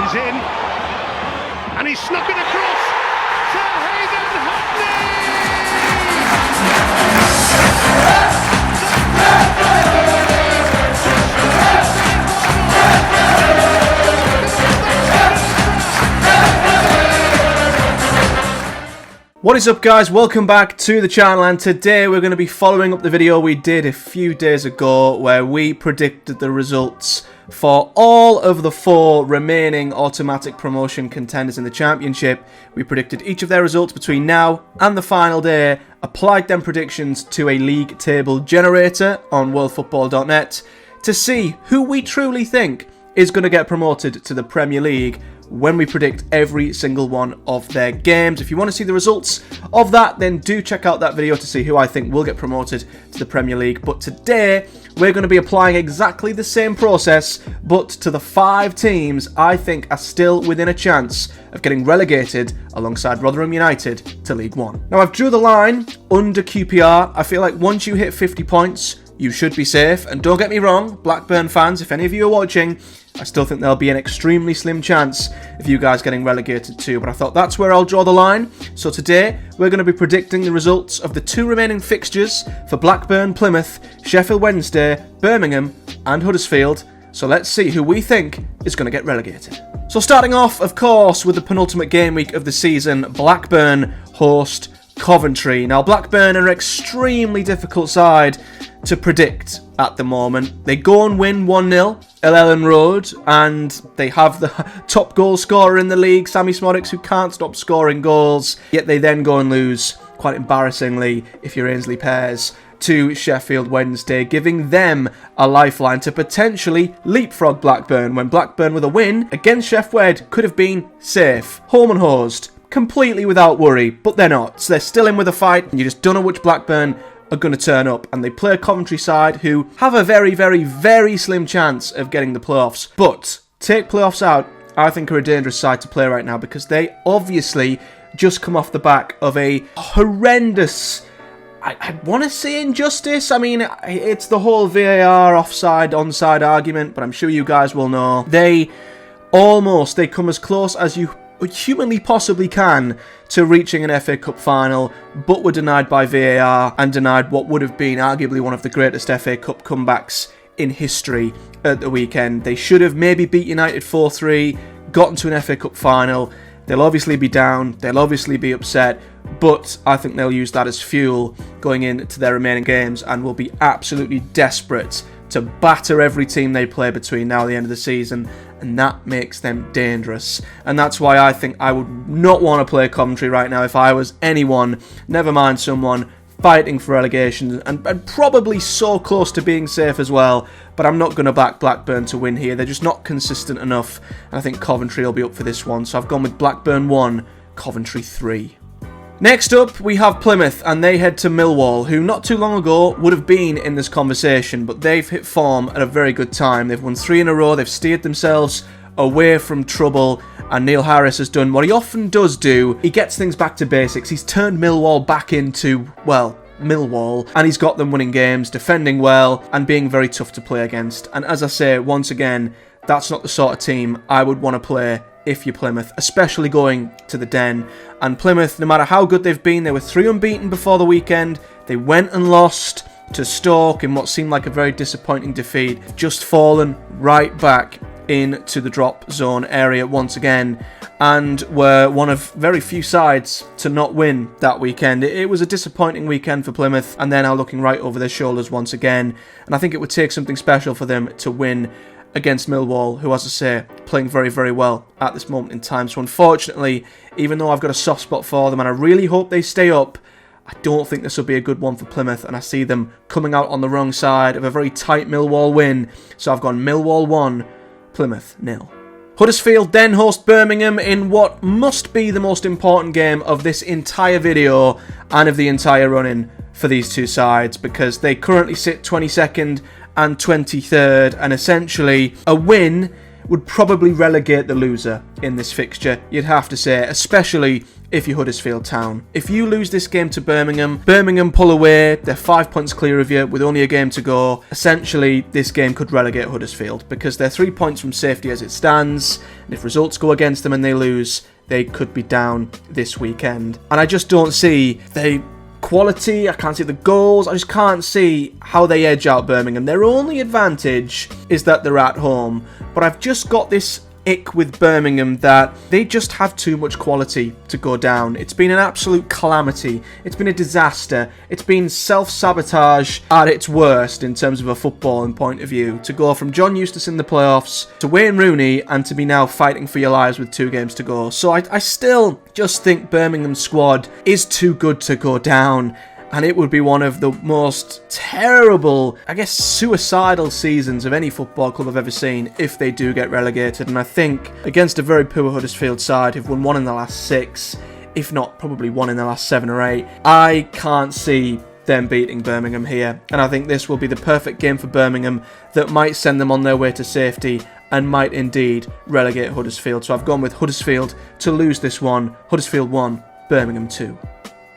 He's in, and he's snuck it across to Hayden What is up, guys? Welcome back to the channel, and today we're going to be following up the video we did a few days ago where we predicted the results for all of the 4 remaining automatic promotion contenders in the Championship. We predicted each of their results between now and the final day, applied them predictions to a league table generator on worldfootball.net to see who we truly think is going to get promoted to the Premier League when we predict every single one of their games. If you want to see the results of that, then do check out that video to see who I think will get promoted to the Premier League. But today, we're going to be applying exactly the same process, but to the 5 teams I think are still within a chance of getting relegated alongside Rotherham United to League One. Now, I've drew the line under QPR. I feel like once you hit 50 points, you should be safe. And don't get me wrong, Blackburn fans, if any of you are watching, I still think there'll be an extremely slim chance of you guys getting relegated too, but I thought that's where I'll draw the line. So today, we're going to be predicting the results of the 2 remaining fixtures for Blackburn, Plymouth, Sheffield Wednesday, Birmingham and Huddersfield. So let's see who we think is going to get relegated. So starting off, of course, with the penultimate game week of the season, Blackburn host Coventry. Now, Blackburn are an extremely difficult side to predict at the moment. They go and win 1-0 at Ellen Road, and they have the top goal scorer in the league, Sammy Smodics, who can't stop scoring goals, yet they then go and lose, quite embarrassingly, if you're Ainsley Pears, to Sheffield Wednesday, giving them a lifeline to potentially leapfrog Blackburn, when Blackburn with a win against Sheff Wed could have been safe, home and hosed, completely without worry, but they're not. So they're still in with a fight, and you just don't know which Blackburn are going to turn up, and they play a Coventry side who have a very, very, very slim chance of getting the playoffs. But take playoffs out, I think are a dangerous side to play right now, because they obviously just come off the back of a horrendous, I want to say, injustice. I mean, it's the whole VAR offside, onside argument, but I'm sure you guys will know. They come as close as you humanly possibly can to reaching an FA Cup final, but were denied by VAR and denied what would have been arguably one of the greatest FA Cup comebacks in history at the weekend. They should have maybe beat United 4-3, gotten to an FA Cup final. They'll obviously be down, they'll obviously be upset, but I think they'll use that as fuel going into their remaining games and will be absolutely desperate to batter every team they play between now and the end of the season, and that makes them dangerous. And that's why I think I would not want to play Coventry right now if I was anyone, never mind someone fighting for relegation and probably so close to being safe as well. But I'm not going to back Blackburn to win here. They're just not consistent enough, and I think Coventry will be up for this one. So I've gone with Blackburn 1, Coventry 3. Next up, we have Plymouth, and they head to Millwall, who not too long ago would have been in this conversation, but they've hit form at a very good time. They've won 3 in a row, they've steered themselves away from trouble, and Neil Harris has done what he often does do. He gets things back to basics. He's turned Millwall back into, well, Millwall, and he's got them winning games, defending well, and being very tough to play against. And as I say, once again, that's not the sort of team I would want to play if you're Plymouth, especially going to the Den. And Plymouth, no matter how good they've been, they were 3 unbeaten before the weekend. They went and lost to Stoke in what seemed like a very disappointing defeat. Just fallen right back into the drop zone area once again, and were one of very few sides to not win that weekend. It was a disappointing weekend for Plymouth, and they're now looking right over their shoulders once again. And I think it would take something special for them to win against Millwall, who, as I say, playing very, very well at this moment in time. So unfortunately, even though I've got a soft spot for them and I really hope they stay up, I don't think this will be a good one for Plymouth, and I see them coming out on the wrong side of a very tight Millwall win. So I've gone Millwall 1, Plymouth 0. Huddersfield then host Birmingham in what must be the most important game of this entire video and of the entire run-in for these two sides, because they currently sit 22nd and 23rd, and essentially a win would probably relegate the loser in this fixture, you'd have to say, especially if you're Huddersfield Town. If you lose this game to Birmingham, Birmingham pull away, they're 5 points clear of you with only a game to go. Essentially, this game could relegate Huddersfield because they're 3 points from safety as it stands, and if results go against them and they lose, they could be down this weekend. And I just don't see the quality, I can't see the goals, I just can't see how they edge out Birmingham. Their only advantage is that they're at home, but I've just got this ick with Birmingham that they just have too much quality to go down. It's been an absolute calamity. It's been a disaster. It's been self-sabotage at its worst in terms of a footballing point of view. To go from John Eustace in the playoffs to Wayne Rooney and to be now fighting for your lives with 2 games to go. So I still just think Birmingham's squad is too good to go down. And it would be one of the most terrible, I guess, suicidal seasons of any football club I've ever seen if they do get relegated. And I think against a very poor Huddersfield side who've won 1 in the last 6, if not probably 1 in the last 7 or 8, I can't see them beating Birmingham here. And I think this will be the perfect game for Birmingham that might send them on their way to safety and might indeed relegate Huddersfield. So I've gone with Huddersfield to lose this one. Huddersfield 1, Birmingham 2.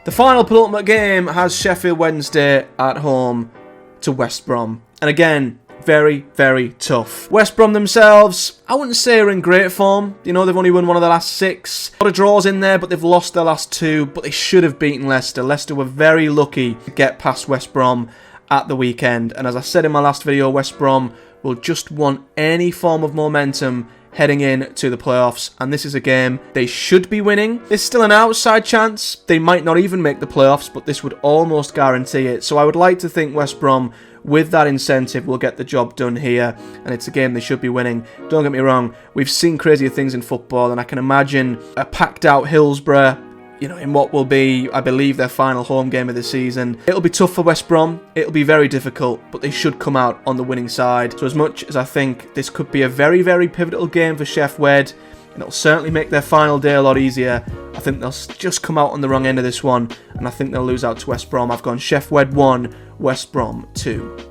The final penultimate game has Sheffield Wednesday at home to West Brom. And again, very, very tough. West Brom themselves, I wouldn't say are in great form. You know, they've only won 1 of the last 6. A lot of draws in there, but they've lost their last 2. But they should have beaten Leicester. Leicester were very lucky to get past West Brom at the weekend. And as I said in my last video, West Brom will just want any form of momentum heading in to the playoffs, and this is a game they should be winning. There's still an outside chance they might not even make the playoffs, but this would almost guarantee it. So I would like to think West Brom, with that incentive, will get the job done here, and it's a game they should be winning. Don't get me wrong, we've seen crazier things in football, and I can imagine a packed out Hillsborough, you know, in what will be, I believe, their final home game of the season. It'll be tough for West Brom. It'll be very difficult, but they should come out on the winning side. So as much as I think this could be a very, very pivotal game for Sheff Wed, and it'll certainly make their final day a lot easier, I think they'll just come out on the wrong end of this one, and I think they'll lose out to West Brom. I've gone Sheff Wed 1, West Brom 2.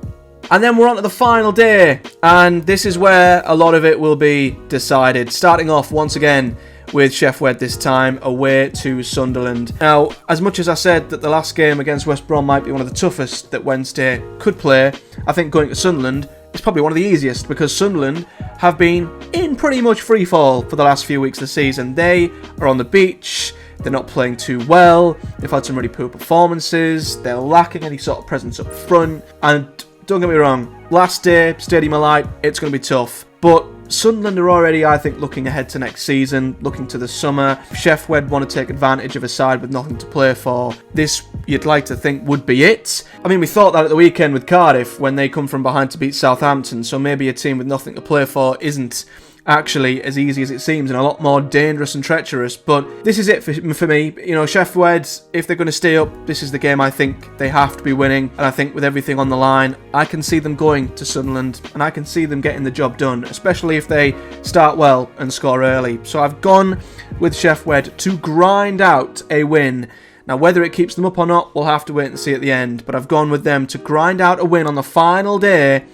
And then we're on to the final day, and this is where a lot of it will be decided. Starting off once again with Sheff Wed this time, away to Sunderland. Now, as much as I said that the last game against West Brom might be one of the toughest that Wednesday could play, I think going to Sunderland is probably one of the easiest because Sunderland have been in pretty much free fall for the last few weeks of the season. They are on the beach, they're not playing too well, they've had some really poor performances, they're lacking any sort of presence up front, and don't get me wrong, last day, Stadium of Light, it's going to be tough, but Sunderland are already, I think, looking ahead to next season, looking to the summer. Sheff Wed want to take advantage of a side with nothing to play for. This, you'd like to think, would be it. I mean, we thought that at the weekend with Cardiff when they come from behind to beat Southampton, so maybe a team with nothing to play for isn't actually as easy as it seems and a lot more dangerous and treacherous, but this is it for me. You know, Sheff Wed, if they're going to stay up, this is the game I think they have to be winning, and I think with everything on the line, I can see them going to Sunderland and I can see them getting the job done, especially if they start well and score early. So I've gone with Sheff Wed to grind out a win. Now, whether it keeps them up or not, we'll have to wait and see at the end, but I've gone with them to grind out a win on the final day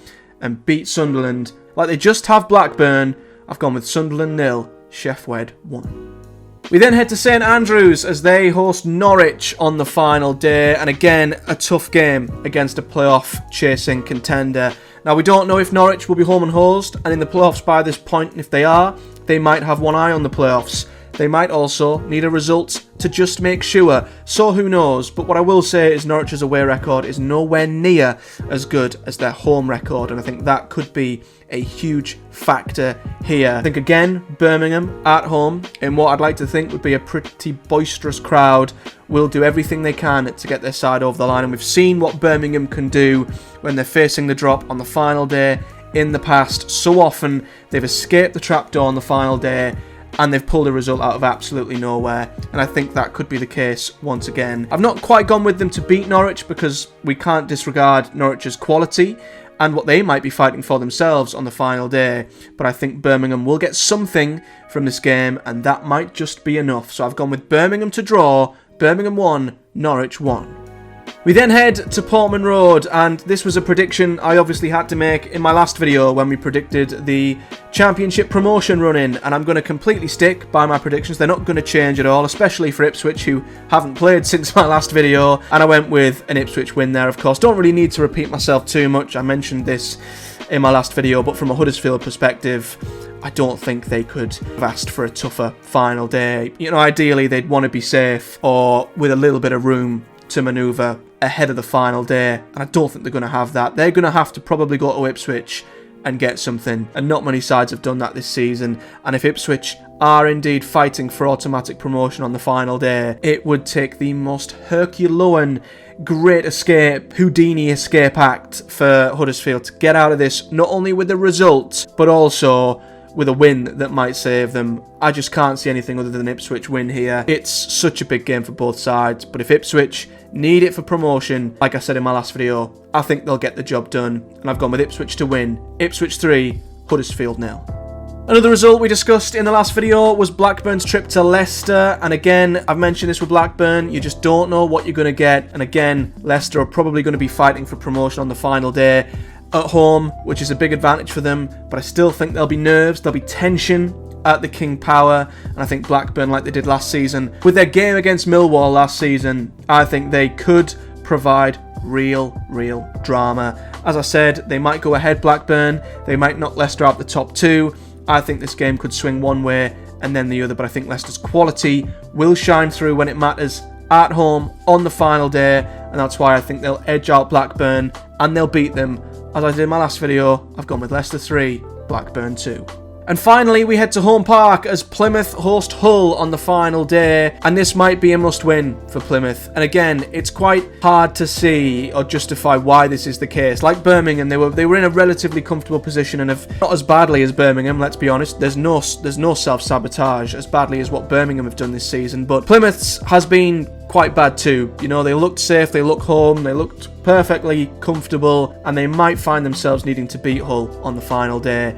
and beat Sunderland like they just have Blackburn. I've gone with Sunderland 0, Sheff Wed 1. We then head to St Andrews as they host Norwich on the final day, and again, a tough game against a playoff chasing contender. Now, we don't know if Norwich will be home and hosed and in the playoffs by this point, and if they are, they might have one eye on the playoffs. They might also need a result to just make sure, so who knows. But what I will say is Norwich's away record is nowhere near as good as their home record, and I think that could be a huge factor here. I think again, Birmingham at home in what I'd like to think would be a pretty boisterous crowd will do everything they can to get their side over the line, and we've seen what Birmingham can do when they're facing the drop on the final day in the past. So often they've escaped the trapdoor on the final day and they've pulled a result out of absolutely nowhere, and I think that could be the case once again. I've not quite gone with them to beat Norwich because we can't disregard Norwich's quality and what they might be fighting for themselves on the final day, but I think Birmingham will get something from this game, and that might just be enough. So I've gone with Birmingham to draw, Birmingham 1, Norwich 1. We then head to Portman Road, and this was a prediction I obviously had to make in my last video when we predicted the Championship promotion run-in, and I'm going to completely stick by my predictions. They're not going to change at all, especially for Ipswich, who haven't played since my last video, and I went with an Ipswich win there, of course. Don't really need to repeat myself too much. I mentioned this in my last video, but from a Huddersfield perspective, I don't think they could have asked for a tougher final day. You know, ideally, they'd want to be safe or with a little bit of room to manoeuvre ahead of the final day, and I don't think they're going to have that. They're going to have to probably go to Ipswich and get something, and not many sides have done that this season. And if Ipswich are indeed fighting for automatic promotion on the final day, it would take the most Herculean great escape, Houdini escape act for Huddersfield to get out of this, not only with the result, but also with a win that might save them. I just can't see anything other than Ipswich win here. It's such a big game for both sides, but if Ipswich need it for promotion, like I said in my last video, I think they'll get the job done, and I've gone with Ipswich to win. Ipswich 3, Huddersfield 0. Another result we discussed in the last video was Blackburn's trip to Leicester, and again, I've mentioned this with Blackburn, you just don't know what you're going to get, and again, Leicester are probably going to be fighting for promotion on the final day at home, which is a big advantage for them, but I still think there'll be nerves, there'll be tension at the King Power, and I think Blackburn, like they did last season, with their game against Millwall last season, I think they could provide real drama. As I said, they might go ahead Blackburn, they might knock Leicester out the top two. I think this game could swing one way and then the other, but I think Leicester's quality will shine through when it matters at home on the final day, and that's why I think they'll edge out Blackburn and they'll beat them. As I did in my last video, I've gone with Leicester 3, Blackburn 2. And finally, we head to Home Park as Plymouth host Hull on the final day, and this might be a must-win for Plymouth. And again, it's quite hard to see or justify why this is the case. Like Birmingham, they were in a relatively comfortable position and have not as badly as Birmingham. Let's be honest. There's no self-sabotage as badly as what Birmingham have done this season, but Plymouth's has been quite bad too. You know, they looked safe, they looked home, they looked perfectly comfortable, and they might find themselves needing to beat Hull on the final day.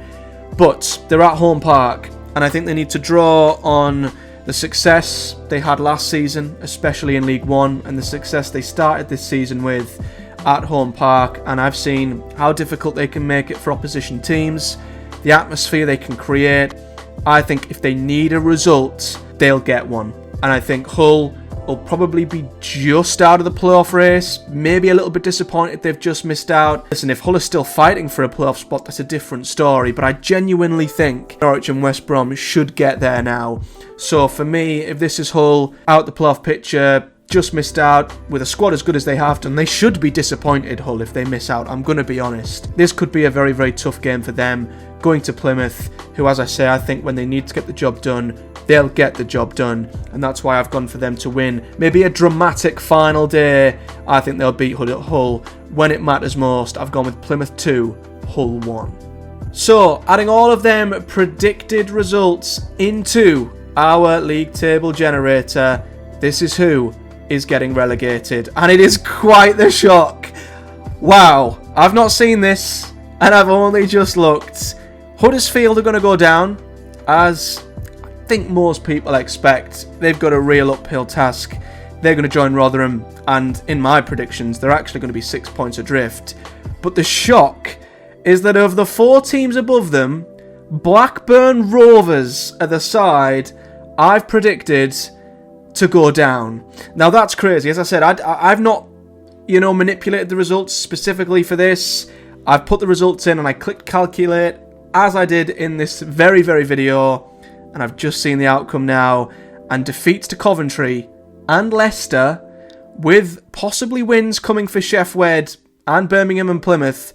But they're at Home Park, and I think they need to draw on the success they had last season, especially in League One, and the success they started this season with at Home Park. And I've seen how difficult they can make it for opposition teams, the atmosphere they can create. I think if they need a result, they'll get one. And I think Hull will probably be just out of the playoff race, maybe a little bit disappointed they've just missed out. Listen, if Hull is still fighting for a playoff spot, that's a different story, but I genuinely think Norwich and West Brom should get there now. So for me, if this is Hull out the playoff picture, just missed out with a squad as good as they have done, they should be disappointed, Hull, if they miss out. I'm going to be honest. This could be a very tough game for them, going to Plymouth, who, as I say, I think when they need to get the job done, they'll get the job done, and that's why I've gone for them to win. Maybe a dramatic final day. I think they'll beat Hull when it matters most. I've gone with Plymouth 2, Hull 1. So, adding all of them predicted results into our league table generator, this is who is getting relegated, and it is quite the shock. Wow, I've not seen this, and I've only just looked. Huddersfield are going to go down, as I think most people expect. They've got a real uphill task. They're going to join Rotherham, and in my predictions, they're actually going to be 6 points adrift. But the shock is that of the 4 teams above them, Blackburn Rovers are the side I've predicted to go down. Now that's crazy. As I said, I've not, manipulated the results specifically for this. I've put the results in and I clicked calculate as I did in this very video, and I've just seen the outcome now, and defeats to Coventry and Leicester, with possibly wins coming for Sheffield and Birmingham and Plymouth,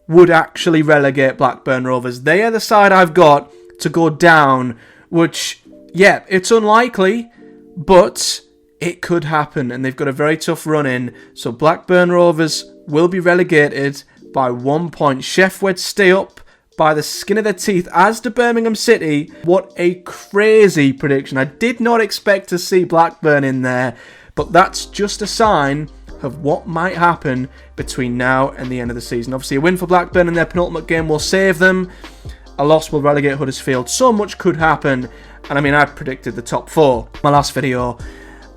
would actually relegate Blackburn Rovers. They are the side I've got to go down, which, yeah, it's unlikely, but it could happen, and they've got a very tough run in. So Blackburn Rovers will be relegated by 1 point. Sheffield stay up by the skin of their teeth, as to Birmingham City. What a crazy prediction. I did not expect to see Blackburn in there, but that's just a sign of what might happen between now and the end of the season. Obviously, a win for Blackburn in their penultimate game will save them. A loss will relegate Huddersfield. So much could happen. And I mean, I predicted the top 4 in my last video,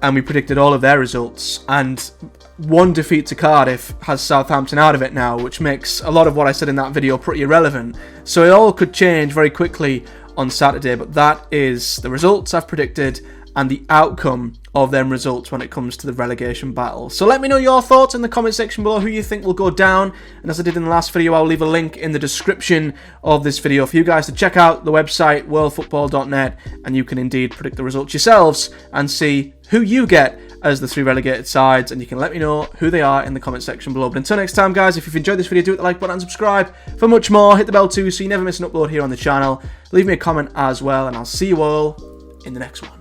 and we predicted all of their results. And one defeat to Cardiff has Southampton out of it now, which makes a lot of what I said in that video pretty irrelevant. So it all could change very quickly on Saturday, but that is the results I've predicted and the outcome of them results when it comes to the relegation battle. So let me know your thoughts in the comment section below, who you think will go down. And as I did in the last video, I'll leave a link in the description of this video for you guys to check out the website worldfootball.net, and you can indeed predict the results yourselves and see who you get as the 3 relegated sides, and you can let me know who they are in the comment section below. But until next time, guys, if you've enjoyed this video, do hit the like button and subscribe for much more. Hit the bell too so you never miss an upload here on the channel. Leave me a comment as well, and I'll see you all in the next one.